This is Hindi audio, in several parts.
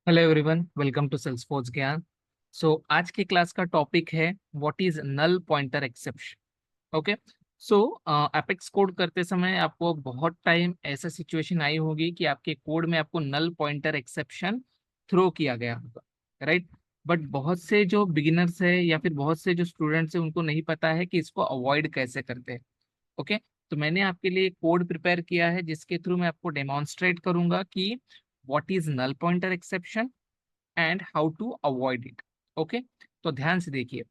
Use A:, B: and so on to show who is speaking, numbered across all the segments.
A: Hello everyone, welcome to Salesforce Gyan. आज की क्लास का टॉपिक है what is null pointer exception. Okay. So apex code करते समय आपको बहुत टाइम ऐसा सिचुएशन आई होगी कि आपके कोड में आपको नल पॉइंटर एक्सेप्शन थ्रो किया गया होगा, राइट। बट बहुत से जो बिगिनर्स है या फिर बहुत से जो स्टूडेंट्स हैं उनको नहीं पता है कि इसको अवॉइड कैसे करते हैं। ओके। तो मैंने आपके लिए कोड प्रिपेयर किया है जिसके थ्रू मैं आपको डेमोन्स्ट्रेट करूंगा कि what is null pointer exception and how to avoid it. Okay. तो ध्यान से देखिए।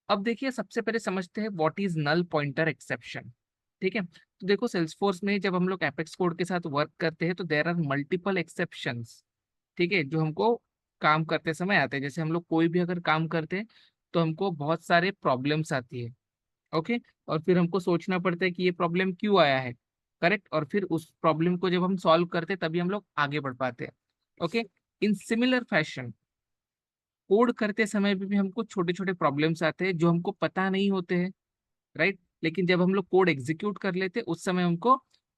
A: अब देखिए, सबसे पहले समझते हैं what is null pointer exception. ठीक है। तो देखो, सेल्सफोर्स में जब हम लोग एपेक्स कोड के साथ वर्क करते हैं तो देर आर मल्टीपल एक्सेप्शंस। ठीक है, जो हमको काम करते समय आते हैं। जैसे हम लोग कोई भी अगर काम करते हैं तो हमको बहुत सारे प्रॉब्लम्स आती है। ओके। और फिर हमको सोचना पड़ता है कि ये प्रॉब्लम क्यों आया है। करेक्ट। और फिर उस प्रॉब्लम को जब हम सॉल्व करते हैं तभी हम लोग आगे बढ़ पाते हैं। Okay. In similar fashion code करते समय भी हमको छोटे छोटे प्रॉब्लम्स आते हैं जो हमको पता नहीं होते हैं, राइट। लेकिन जब हम लोग कोड एग्जीक्यूट कर लेते हैं उस समय हमको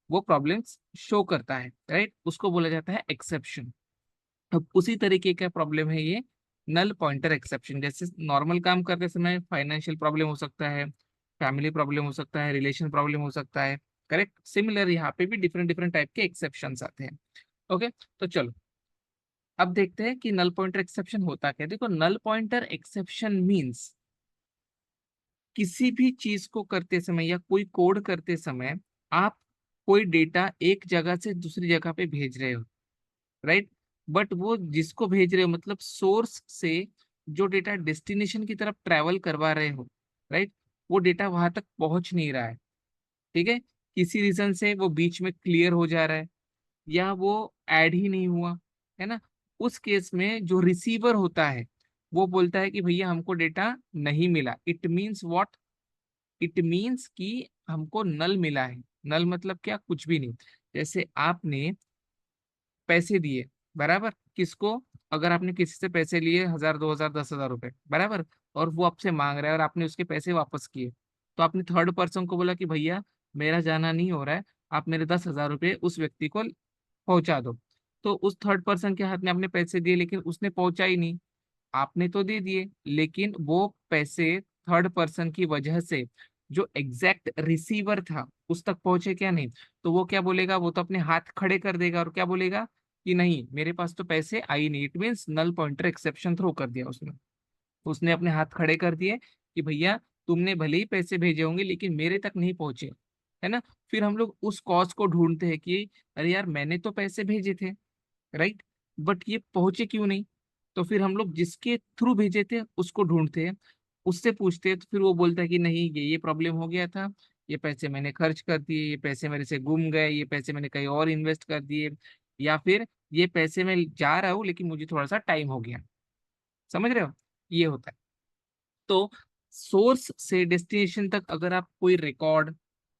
A: वो प्रॉब्लम्स शो करता है, राइट। उसको बोला जाता है एक्सेप्शन। अब उसी तरीके का प्रॉब्लम है ये नल पॉइंटर एक्सेप्शन। जैसे नॉर्मल काम करते समय फाइनेंशियल प्रॉब्लम हो सकता है, फैमिली प्रॉब्लम हो सकता है, रिलेशन प्रॉब्लम हो सकता है। करेक्ट। सिमिलर यहाँ पे भी डिफरेंट डिफरेंट टाइप के एक्सेप्शंस आते हैं। ओके। तो चलो, अब देखते हैं कि नल पॉइंटर एक्सेप्शन होता क्या है। देखो, नल पॉइंटर एक्सेप्शन मींस किसी भी चीज को करते समय या कोई कोड करते समय आप कोई डेटा एक जगह से दूसरी जगह पे भेज रहे हो, राइट। बट वो जिसको भेज रहे हो मतलब सोर्स से जो डेटा डेस्टिनेशन की तरफ ट्रैवल करवा रहे हो, राइट, वो डेटा वहां तक पहुंच नहीं रहा है। ठीक है। किसी रीजन से वो बीच में क्लियर हो जा रहा है या वो ऐड ही नहीं हुआ, है ना। उस केस में जो रिसीवर होता है वो बोलता है कि भैया हमको डेटा नहीं मिला। It means what? It means कि हमको नल मिला है। नल मतलब क्या? कुछ भी नहीं। जैसे आपने पैसे दिए, बराबर, किसको? अगर आपने किसी से पैसे लिए 1,000, 2,000, 10,000 रुपए, बराबर, और वो आपसे मांग रहा है और आपने उसके पैसे वापस किए, तो आपने थर्ड पर्सन को बोला कि भैया मेरा जाना नहीं हो रहा है, आप मेरे 10,000 रुपये उस व्यक्ति को पहुंचा दो। तो उस थर्ड पर्सन के हाथ में आपने पैसे दिए लेकिन उसने पहुंचा ही नहीं। आपने तो दे दिए लेकिन वो पैसे थर्ड पर्सन की वजह से जो एग्जैक्ट रिसीवर था उस तक पहुंचे क्या? नहीं। तो वो क्या बोलेगा? वो तो अपने हाथ खड़े कर देगा और क्या बोलेगा कि नहीं, मेरे पास तो पैसे आई नहीं। It means null pointer exception throw कर दिया उसने। उसने अपने हाथ खड़े कर दिए कि भैया तुमने भले ही पैसे भेजे होंगे लेकिन मेरे तक नहीं पहुंचे, है ना। फिर हम लोग उस कॉज को ढूंढते हैं कि अरे यार, मैंने तो पैसे भेजे थे, राइट, बट ये पहुंचे क्यों नहीं। तो फिर हम लोग जिसके थ्रू भेजे थे उसको ढूंढते हैं, उससे पूछते हैं। तो फिर वो बोलता है कि नहीं, ये प्रॉब्लम हो गया था, ये पैसे मैंने खर्च कर दिए, ये पैसे मेरे से गुम गए, ये पैसे मैंने कहीं और इन्वेस्ट कर दिए, या फिर ये पैसे मैं जा रहा हूँ लेकिन मुझे थोड़ा सा टाइम हो गया। समझ रहे हो? ये होता है। तो सोर्स से डेस्टिनेशन तक अगर आप कोई रिकॉर्ड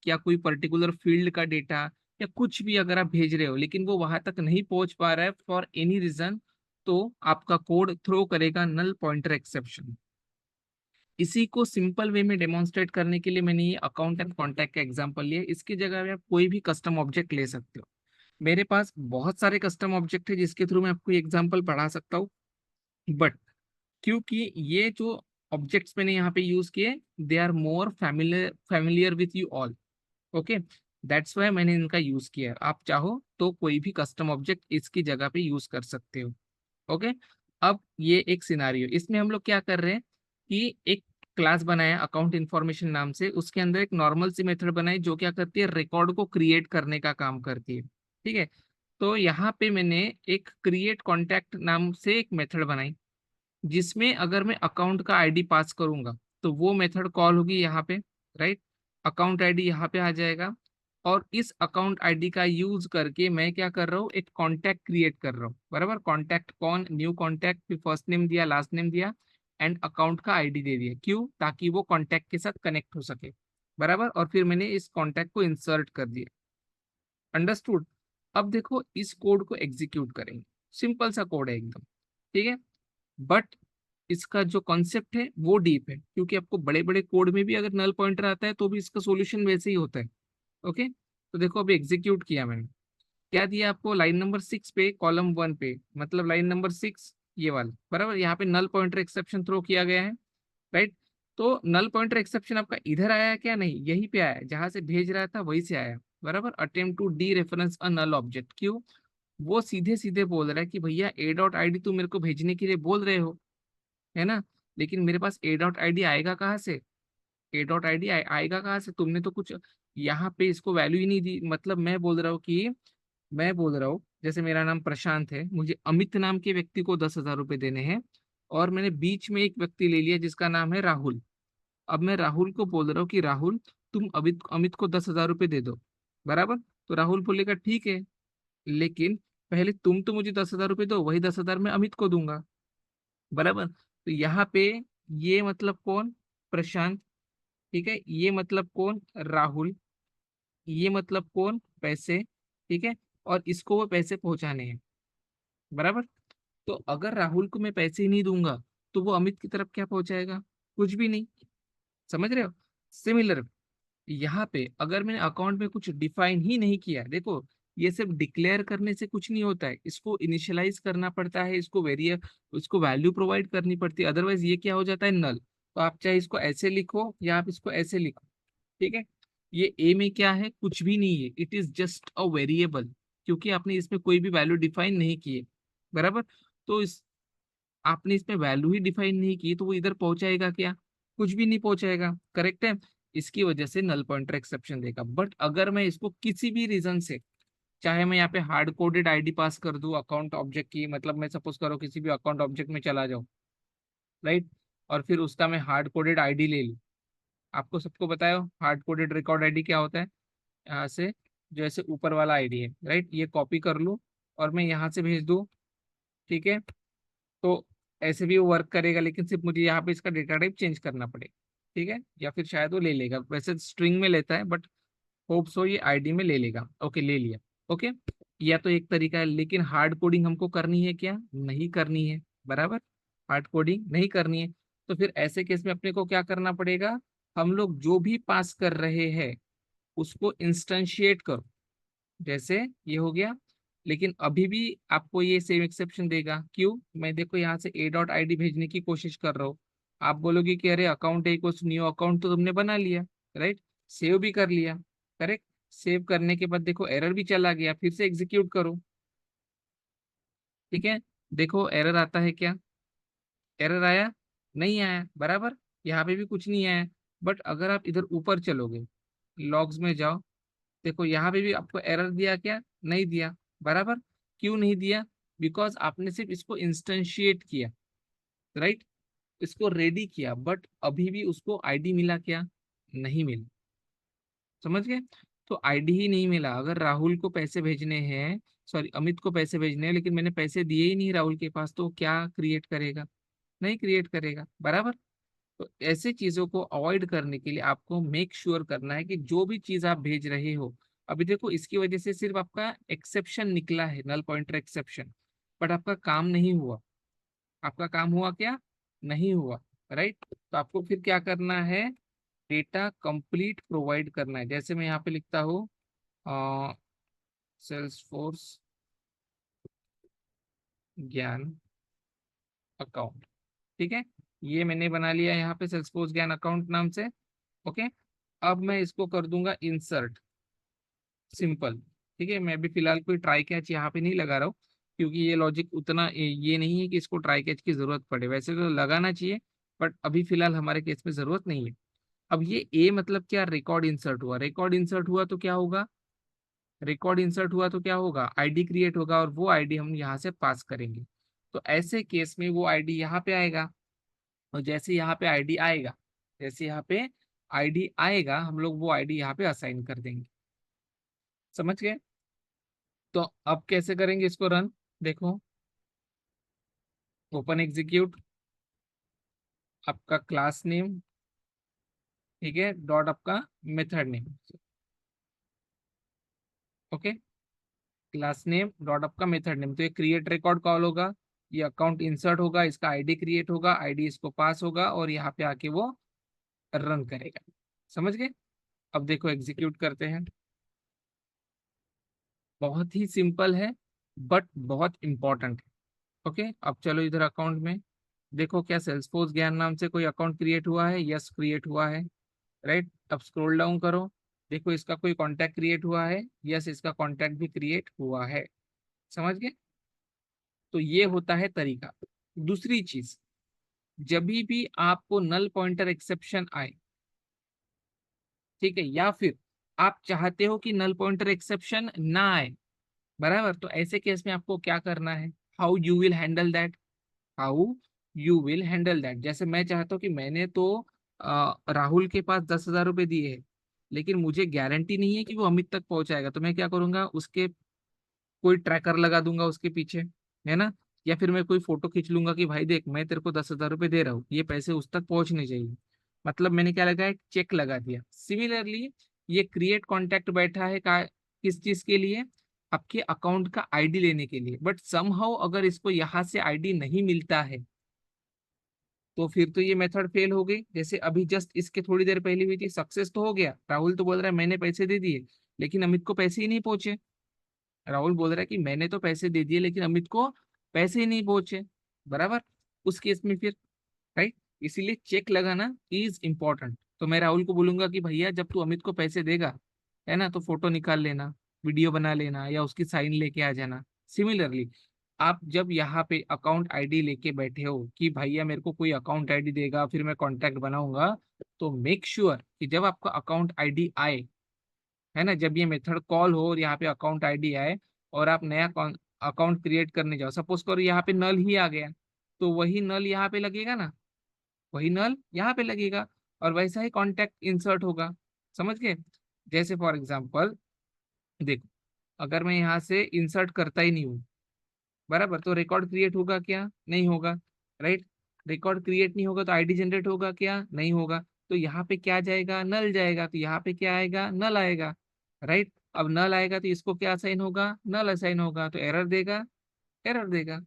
A: या कोई पर्टिकुलर फील्ड का डेटा या कुछ भी अगर आप भेज रहे हो लेकिन वो वहां तक नहीं पहुंच पा रहा है फॉर एनी रीजन, तो आपका कोड थ्रो करेगा नल पॉइंटर एक्सेप्शन। इसी को सिंपल वे में डेमोन्स्ट्रेट करने के लिए मैंने ये अकाउंट एंड कॉन्टैक्ट का एग्जांपल लिया। इसकी जगह में आप कोई भी कस्टम ऑब्जेक्ट ले सकते हो। मेरे पास बहुत सारे कस्टम ऑब्जेक्ट है जिसके थ्रू मैं आपको एग्जांपल पढ़ा सकता हूँ। बट क्योंकि ये जो ऑब्जेक्ट्स मैंने यहाँ पे यूज किए, they are more familiar familiar with you all. Okay. That's why मैंने इनका यूज किया है। आप चाहो तो कोई भी कस्टम ऑब्जेक्ट इसकी जगह पे यूज कर सकते हो। ओके। अब ये एक सिनारियो, इसमें हम लोग क्या कर रहे हैं कि एक क्लास बनाया अकाउंट इन्फॉर्मेशन नाम से, उसके अंदर एक नॉर्मल सी मेथड बनाई जो क्या करती है, रिकॉर्ड को क्रिएट करने का काम करती है। ठीक है। तो यहाँ पे मैंने एक क्रिएट कॉन्टैक्ट नाम से एक मेथड बनाई जिसमें अगर मैं अकाउंट का आईडी पास करूंगा तो वो मेथड कॉल होगी यहाँ पे, राइट। अकाउंट आईडी यहाँ पे आ जाएगा और इस अकाउंट आईडी का यूज करके मैं क्या कर रहा हूँ, एक कॉन्टैक्ट क्रिएट कर रहा हूँ, बराबर। कॉन्टैक्ट कौन? न्यू कॉन्टैक्ट, फिर फर्स्ट नेम दिया, लास्ट नेम दिया एंड अकाउंट का आईडी दे दिया। क्यों? ताकि वो कॉन्टैक्ट के साथ कनेक्ट हो सके, बराबर। और फिर मैंने इस कॉन्टैक्ट को इंसर्ट कर दिया। अंडरस्टूड? अब देखो, इस कोड को एग्जीक्यूट करेंगे। सिंपल सा कोड है एकदम, ठीक है। बट इसका जो कॉन्सेप्ट है वो डीप है, क्योंकि आपको बड़े बड़े कोड में भी अगर नल पॉइंटर आता है तो भी इसका सॉल्यूशन वैसे ही होता है। ओके। तो देखो, अभी एग्जीक्यूट किया मैंने, क्या दिया आपको, लाइन नंबर 6 पे कॉलम 1 पे, मतलब लाइन नंबर 6 ये वाला, बराबर। यहाँ पे नल पॉइंटर एक्सेप्शन थ्रो किया गया है, राइट। तो नल पॉइंटर एक्सेप्शन आपका इधर आया है क्या, नहीं, यहीं पे आया है, जहां से भेज रहा था वहीं से आया, बराबर। Attempt to dereference a null object, क्यों, वो सीधे सीधे बोल रहा है कि भैया ए डॉट आई डी तुम मेरे को भेजने के लिए बोल रहे हो, है ना, लेकिन मेरे पास ए डॉट आई डी आएगा कहाँ से, ए डॉट आई डी आएगा कहाँ से, तुमने तो कुछ यहाँ पे इसको वैल्यू ही नहीं दी। मतलब मैं बोल रहा हूँ जैसे मेरा नाम प्रशांत है, मुझे अमित नाम के व्यक्ति को 10,000 रुपये देने हैं, और मैंने बीच में एक व्यक्ति ले लिया जिसका नाम है राहुल। अब मैं राहुल को बोल रहा हूँ कि राहुल तुम अमित अमित को 10,000 रुपये दे दो, बराबर। तो राहुल बोलेगा ठीक है, लेकिन पहले तुम तो मुझे 10,000 रुपये दो, वही 10,000 मैं अमित को दूंगा, बराबर। तो यहाँ पे ये मतलब कौन, प्रशांत, ठीक है, ये मतलब कौन, राहुल, ये मतलब कौन, पैसे, ठीक है, और इसको वो पैसे पहुंचाने हैं, बराबर। तो अगर राहुल को मैं पैसे ही नहीं दूंगा तो वो अमित की तरफ क्या पहुंचाएगा, कुछ भी नहीं, समझ रहे हो। सिमिलर यहाँ पे अगर मैंने अकाउंट में कुछ डिफाइन ही नहीं किया, देखो ये सिर्फ डिक्लेयर करने से कुछ नहीं होता है, इसको इनिशियलाइज करना पड़ता है, इसको वैल्यू प्रोवाइड करनी पड़ती है, अदरवाइज ये क्या हो जाता है, नल। तो आप चाहे इसको ऐसे लिखो या आप इसको ऐसे लिखो, ठीक है। ये ए में क्या है, कुछ भी नहीं है, it is just a variable, क्योंकि आपने इसमें कोई भी वैल्यू डिफाइन नहीं की है, बराबर। तो इस आपने इसमें वैल्यू ही डिफाइन नहीं की, तो वो इधर पहुंचाएगा क्या, कुछ भी नहीं पहुंचाएगा, करेक्ट है। इसकी वजह से नल पॉइंटर एक्सेप्शन देगा। बट अगर मैं इसको किसी भी रीजन से, चाहे मैं यहाँ पे हार्ड कोडेड आईडी पास कर दूं अकाउंट ऑब्जेक्ट की, मतलब मैं सपोज करो किसी भी अकाउंट ऑब्जेक्ट में चला जाऊं, राइट, और फिर उसका मैं हार्ड कोडेड आईडी ले लूं, आपको सबको बताया हार्ड कोडेड रिकॉर्ड आईडी क्या होता है, यहाँ से जो ऐसे ऊपर वाला आईडी है, राइट, ये कॉपी कर लूं और मैं यहाँ से भेज दूं, ठीक है। तो ऐसे भी वो वर्क करेगा, लेकिन सिर्फ मुझे यहाँ पे इसका डेटा टाइप चेंज करना पड़ेगा, ठीक है, या फिर शायद वो ले लेगा, वैसे स्ट्रिंग में लेता है बट होप सो ये आईडी में ले लेगा, ओके ले लिया, ओके। या तो एक तरीका है, लेकिन हार्ड कोडिंग हमको करनी है क्या, नहीं करनी है, बराबर, हार्ड कोडिंग नहीं करनी है। तो फिर ऐसे केस में अपने को क्या करना पड़ेगा, हम लोग जो भी पास कर रहे हैं उसको इंस्टेंशिएट करो, जैसे ये हो गया। लेकिन अभी भी आपको ये सेम एक्सेप्शन देगा, क्यों, मैं देखो यहाँ से ए डॉट आई डी भेजने की कोशिश कर रहा हूँ, आप बोलोगे कि अरे अकाउंट इक्वल्स न्यू अकाउंट तो तुमने बना लिया, राइट, सेव भी कर लिया, करेक्ट। सेव करने के बाद देखो एरर भी चला गया, फिर से एग्जीक्यूट करो, ठीक है, देखो एरर आता है क्या, एरर आया, नहीं आया, बराबर, यहाँ पे भी कुछ नहीं आया। बट अगर आप इधर ऊपर चलोगे, लॉग्स में जाओ, देखो यहाँ पे भी आपको एरर दिया क्या, नहीं दिया, बराबर। क्यों नहीं दिया, बिकॉज आपने सिर्फ इसको इंस्टेंशिएट किया, राइट, इसको रेडी किया, बट अभी भी उसको आईडी मिला क्या, नहीं मिला, समझ गए। तो आईडी ही नहीं मिला। अगर राहुल को पैसे भेजने हैं, सॉरी अमित को पैसे भेजने हैं, लेकिन मैंने पैसे दिए ही नहीं राहुल के पास, तो क्या क्रिएट करेगा, नहीं क्रिएट करेगा, बराबर। तो ऐसे चीजों को अवॉइड करने के लिए आपको मेक श्योर करना है कि जो भी चीज आप भेज रहे हो, अभी देखो इसकी वजह से सिर्फ आपका एक्सेप्शन निकला है, नल पॉइंटर एक्सेप्शन, बट आपका काम नहीं हुआ, आपका काम हुआ क्या, नहीं हुआ, राइट। तो आपको फिर क्या करना है, डेटा कंप्लीट प्रोवाइड करना है, जैसे मैं यहाँ पे लिखता हूँ सेल्सफोर्स ज्ञान अकाउंट, ठीक है, ये मैंने बना लिया यहाँ पे सेल्सफोर्स ज्ञान अकाउंट नाम से, ओके। अब मैं इसको कर दूंगा इंसर्ट, सिंपल, ठीक है। मैं भी फिलहाल कोई ट्राई कैच यहाँ पे नहीं लगा रहा हूँ, क्योंकि ये लॉजिक उतना ये नहीं है कि इसको ट्राई कैच की जरूरत पड़े, वैसे तो लगाना चाहिए, बट अभी फिलहाल हमारे केस में जरूरत नहीं है। अब ये ए मतलब क्या, रिकॉर्ड इंसर्ट हुआ, रिकॉर्ड इंसर्ट हुआ तो क्या होगा, रिकॉर्ड इंसर्ट हुआ तो क्या होगा, आईडी क्रिएट होगा, और वो आईडी हम यहाँ से पास करेंगे। तो ऐसे केस में वो आईडी यहाँ पे आएगा, और जैसे यहाँ पे आईडी आएगा, जैसे यहाँ पे आईडी आएगा, हम लोग वो आईडी यहाँ पे असाइन कर देंगे, समझ गए। तो अब कैसे करेंगे इसको रन, देखो, ओपन एग्जीक्यूट, आपका क्लास नेम, ठीक है, डॉट आपका method name, okay, class name dot आपका मेथड नेम, तो ये क्रिएट रिकॉर्ड कॉल होगा, ये अकाउंट इंसर्ट होगा, इसका आईडी क्रिएट होगा, आईडी इसको पास होगा, और यहाँ पे आके वो रन करेगा, समझ गए। अब देखो एग्जीक्यूट करते हैं, बहुत ही सिंपल है बट बहुत इंपॉर्टेंट है। ओके, अब चलो इधर अकाउंट में देखो, क्या सेल्सफोर्स ज्ञान नाम से कोई अकाउंट क्रिएट हुआ है? यस, क्रिएट हुआ है। राइट, अब स्क्रॉल डाउन करो, देखो इसका कोई कांटेक्ट क्रिएट हुआ है? यस, इसका कांटेक्ट भी क्रिएट हुआ है। समझ गए? तो ये होता है तरीका। दूसरी चीज, जब भी आपको नल पॉइंटर एक्सेप्शन आए, ठीक है, या फिर आप चाहते हो कि नल पॉइंटर एक्सेप्शन ना आए, बराबर, तो ऐसे केस में आपको क्या करना है? How you will handle that? How you will handle that, जैसे मैं चाहता हूँ कि मैंने तो राहुल के पास 10,000 रुपए दिए हैं, लेकिन मुझे गारंटी नहीं है कि वो अमित तक पहुंचाएगा, तो मैं क्या करूंगा, उसके कोई ट्रैकर लगा दूंगा उसके पीछे, है ना? या फिर मैं कोई फोटो खींच लूंगा कि भाई देख, मैं तेरे को 10,000 रुपए दे रहा हूँ, ये पैसे उस तक पहुंचने चाहिए। मतलब मैंने क्या लगाया, एक चेक लगा दिया। सिमिलरली ये क्रिएट कॉन्टैक्ट बैठा है किस चीज के लिए? आपके अकाउंट का आईडी लेने के लिए। बट समहाउ अगर इसको यहाँ से आईडी नहीं मिलता है, तो फिर तो ये मेथड फेल हो गई। जैसे अभी जस्ट इसके थोड़ी देर पहले हुई थी, सक्सेस तो हो गया, राहुल तो बोल रहा है मैंने पैसे दे दिए, लेकिन अमित को पैसे ही नहीं पहुंचे। राहुल बोल रहा है कि मैंने तो पैसे दे दिए, लेकिन अमित को पैसे ही नहीं पहुंचे, बराबर। उस केस में फिर, राइट, इसीलिए चेक लगाना इज इंपॉर्टेंट। तो मैं राहुल को बोलूंगा कि भैया जब तू अमित को पैसे देगा, है ना, तो फोटो निकाल लेना, वीडियो बना लेना, या उसकी साइन लेके आ जाना। सिमिलरली आप जब यहाँ पे अकाउंट आईडी लेके बैठे हो कि भैया मेरे को कोई अकाउंट आईडी देगा, फिर मैं कॉन्टैक्ट बनाऊंगा, तो मेक श्योर कि जब आपका अकाउंट आईडी आए, है ना, जब ये मेथड कॉल हो और यहाँ पे अकाउंट आईडी आए, और आप नया अकाउंट क्रिएट करने जाओ, सपोज करो यहाँ पे नल ही आ गया, तो वही नल यहाँ पे लगेगा ना, वही नल यहाँ पे लगेगा, और वैसा ही कॉन्टेक्ट इंसर्ट होगा। समझ गए? जैसे फॉर एग्जाम्पल देखो, अगर मैं यहाँ से इंसर्ट करता ही नहीं हूँ, बराबर, तो रिकॉर्ड क्रिएट होगा क्या? नहीं होगा। राइट, रिकॉर्ड क्रिएट नहीं होगा तो आईडी जनरेट होगा क्या? नहीं होगा। तो यहाँ पे क्या जाएगा? नल जाएगा, तो यहाँ पे क्या आएगा? नल आएगा। राइट, अब नल आएगा तो इसको क्या असाइन होगा? नल असाइन होगा, तो एरर देगा, एरर देगा।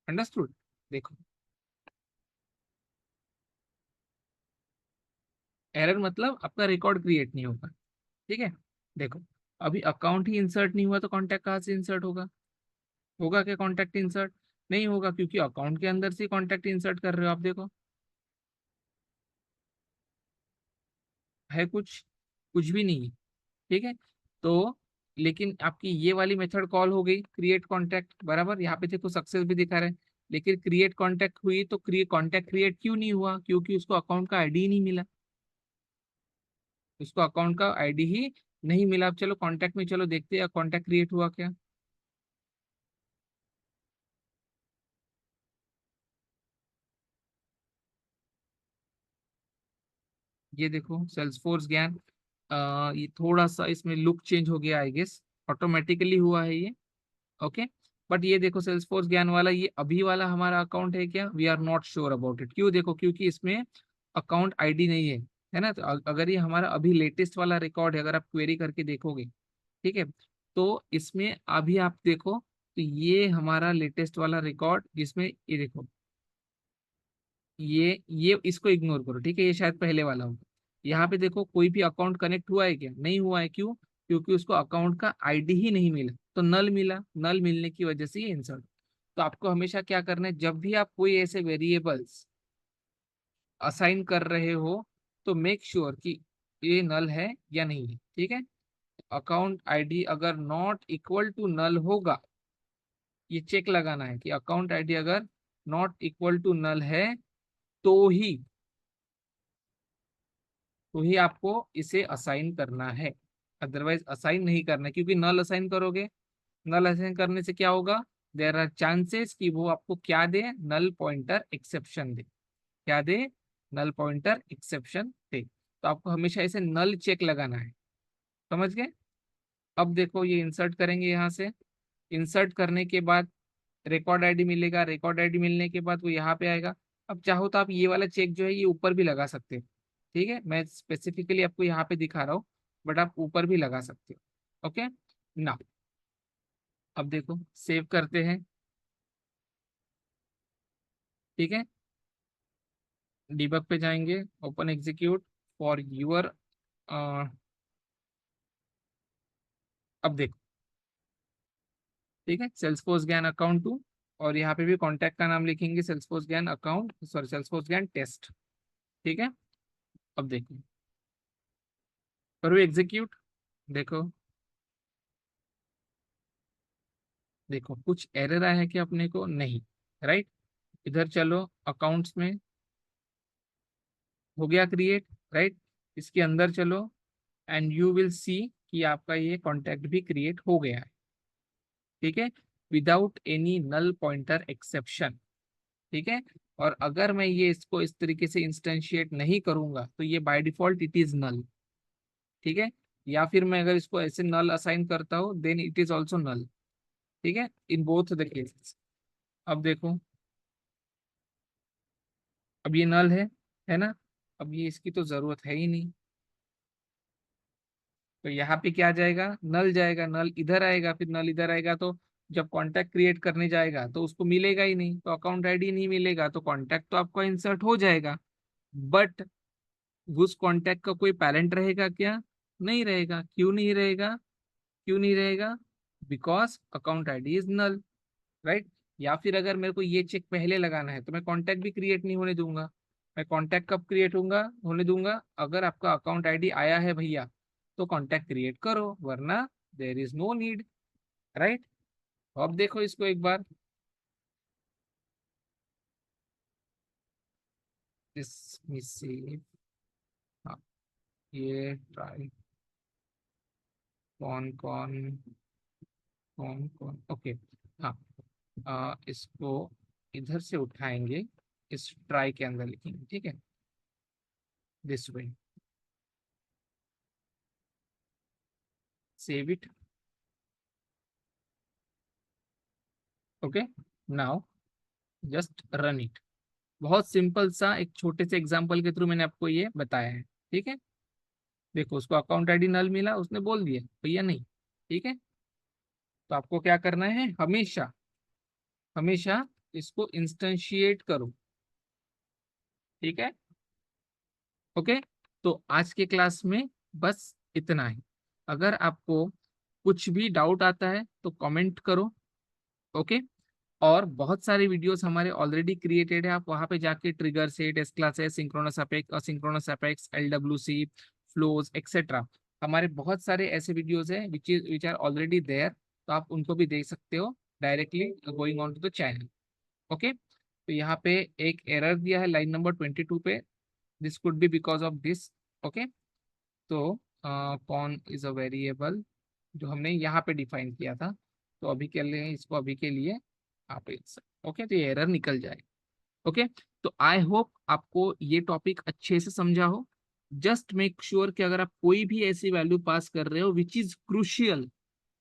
A: अंडरस्टूड? देखो, एरर मतलब आपका रिकॉर्ड क्रिएट नहीं होगा। ठीक है, देखो, अभी अकाउंट ही इंसर्ट नहीं हुआ तो कॉन्टैक्ट कहाँ से इंसर्ट होगा? होगा क्या कॉन्टैक्ट इंसर्ट? नहीं होगा, क्योंकि अकाउंट के अंदर से कॉन्टैक्ट इंसर्ट कर रहे हो आप। देखो, है कुछ? कुछ भी नहीं है। ठीक है, तो लेकिन आपकी ये वाली मेथड कॉल हो गई, क्रिएट कॉन्टैक्ट, बराबर, यहाँ पे देखो सक्सेस भी दिखा रहा है, लेकिन क्रिएट कॉन्टैक्ट हुई तो कॉन्टैक्ट क्रिएट क्यों नहीं हुआ? क्योंकि उसको अकाउंट का आईडी ही नहीं मिला, उसको अकाउंट का आईडी ही नहीं मिला। अब चलो कॉन्टैक्ट में, चलो देखते हैं कॉन्टैक्ट क्रिएट हुआ क्या। ये देखो सेल्सफोर्स ज्ञान, ये थोड़ा सा इसमें लुक चेंज हो गया, आई गेस ऑटोमेटिकली हुआ है ये। ओके, बट ये देखो सेल्सफोर्स ज्ञान वाला, ये अभी वाला हमारा अकाउंट है क्या? We are not sure about it. क्यों? देखो, क्योंकि इसमें अकाउंट आईडी नहीं है ना? तो अगर ये हमारा अभी लेटेस्ट वाला रिकॉर्ड है, अगर आप क्वेरी करके देखोगे, ठीक है, तो इसमें अभी आप देखो, तो ये हमारा लेटेस्ट वाला रिकॉर्ड, जिसमें ये देखो, ये इसको इग्नोर करो, ठीक है, ये शायद पहले वाला होगा। यहाँ पे देखो, कोई भी अकाउंट कनेक्ट हुआ है क्या? नहीं हुआ है। क्यों? क्योंकि उसको अकाउंट का आईडी ही नहीं मिला, तो नल मिला, नल मिलने की वजह से ये इंसर्ट। तो आपको हमेशा क्या करना है, जब भी आप कोई ऐसे वेरिएबल्स असाइन कर रहे हो, तो मेक श्योर कि ये नल है या नहीं है। ठीक है, अकाउंट आईडी अगर नॉट इक्वल टू नल होगा, ये चेक लगाना है कि अकाउंट आईडी अगर नॉट इक्वल टू नल है, तो ही आपको इसे असाइन करना है, अदरवाइज असाइन नहीं करना है। क्योंकि नल असाइन करोगे, नल असाइन करने से क्या होगा? देर आर चांसेस कि वो आपको क्या दे? नल पॉइंटर एक्सेप्शन दे। क्या दे? नल पॉइंटर एक्सेप्शन दे। तो आपको हमेशा इसे नल चेक लगाना है। समझ गए? अब देखो, ये इंसर्ट करेंगे यहाँ से, इंसर्ट करने के बाद रिकॉर्ड आईडी मिलेगा, रिकॉर्ड आईडी मिलने के बाद वो यहाँ पे आएगा। अब चाहो तो आप ये वाला चेक जो है ये ऊपर भी लगा सकते हो। ठीक है, मैं स्पेसिफिकली आपको यहाँ पे दिखा रहा हूँ, बट आप ऊपर भी लगा सकते हो। ओके ना, अब देखो सेव करते हैं। ठीक है, डिबग पे जाएंगे, ओपन एग्जीक्यूट फॉर यूर। अब देखो, ठीक है, सेल्सफोर्स ज्ञान अकाउंट 2, और यहाँ पे भी कॉन्टैक्ट का नाम लिखेंगे सेल्सफोर्स ज्ञान अकाउंट, सॉरी सेल्सफोर्स ज्ञान टेस्ट। ठीक है, अब देखो करो एग्जीक्यूट। देखो, देखो कुछ एरर आया है कि अपने को नहीं, राइट। इधर चलो अकाउंट्स में, हो गया क्रिएट, राइट। इसके अंदर चलो एंड यू विल सी कि आपका ये कॉन्टैक्ट भी क्रिएट हो गया है। ठीक है, without any null pointer exception. ठीक है, और अगर मैं ये इसको इस तरीके से इंस्टेंशिएट नहीं करूंगा तो ये by default it is null. ठीक है, या फिर मैं अगर इसको ऐसे नल असाइन करता हूँ देन इट इज ऑल्सो नल। ठीक है, इन बोथ द केसेस। अब देखो, अब ये नल है ना। अब ये इसकी तो जरूरत है ही नहीं, तो यहाँ पे क्या जाएगा, नल जाएगा, नल इधर आएगा, फिर नल इधर आएगा, तो जब कॉन्टैक्ट क्रिएट करने जाएगा तो उसको मिलेगा ही नहीं, तो अकाउंट आईडी नहीं मिलेगा, तो कॉन्टैक्ट तो आपका इंसर्ट हो जाएगा, बट उस कॉन्टैक्ट का कोई पैरेंट रहेगा क्या? नहीं रहेगा। क्यों नहीं रहेगा? क्यों नहीं रहेगा? Because account ID is null, right. या फिर अगर मेरे को ये चेक पहले लगाना है तो मैं कॉन्टैक्ट भी क्रिएट नहीं होने दूंगा। मैं कॉन्टैक्ट कब क्रिएट होगा होने दूंगा, अगर आपका अकाउंट आईडी आया है भैया तो कॉन्टैक्ट क्रिएट करो, वरना there is no need, right. अब देखो इसको एक बार, dismissive, हाँ, ये ट्राई, कौन कौन, कौन कौन, ओके, हाँ। इसको इधर से उठाएंगे, इस ट्राई के अंदर लिखेंगे, ठीक है, this way, save it, okay. Now just run it. बहुत सिंपल सा एक छोटे से एग्जांपल के थ्रू मैंने आपको ये बताया है। ठीक है, देखो उसको अकाउंट आईडी नल मिला, उसने बोल दिया भैया नहीं। ठीक है, तो आपको क्या करना है, हमेशा हमेशा इसको इंस्टेंशिएट करो। ठीक है, ओके। तो आज के क्लास में बस इतना ही। अगर आपको कुछ भी डाउट आता है तो कमेंट करो, ओके। और बहुत सारे वीडियोस हमारे ऑलरेडी क्रिएटेड है, आप वहां पे जाके trigger set, S classes, synchronous apex, asynchronous apex, LWC, flows etcetera, हमारे बहुत सारे ऐसे वीडियोस हैं विच आर ऑलरेडी देयर, तो आप उनको भी देख सकते हो directly going on to the channel, okay. तो यहाँ पे एक एरर दिया है लाइन नंबर 22 पे, this could be because of this, okay. तो कौन इज अ वेरिएबल जो हमने यहाँ पे डिफाइन किया था, तो अभी के लिए इसको, अभी के लिए आप ओके, तो ये एरर निकल जाए, ओके। तो आई होप आपको ये टॉपिक अच्छे से समझा हो। जस्ट मेक श्योर कि अगर आप कोई भी ऐसी वैल्यू पास कर रहे हो which is crucial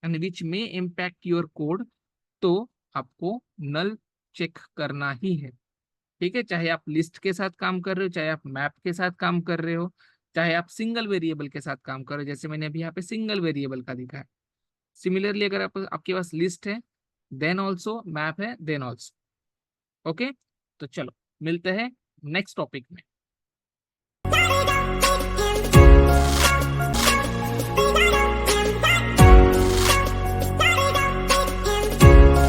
A: and which may impact your code, तो आपको नल चेक करना ही है। ठीक है, चाहे आप लिस्ट के साथ काम कर रहे हो, चाहे आप मैप के साथ काम कर रहे हो, चाहे आप सिंगल वेरिएबल के साथ काम कर रहे हो, जैसे मैंने अभी यहाँ पे सिंगल वेरिएबल का दिखा है। सिमिलरली अगर आपके पास लिस्ट है देन ऑल्सो, मैप है देन ऑल्सो, ओके। तो चलो मिलते हैं नेक्स्ट टॉपिक में।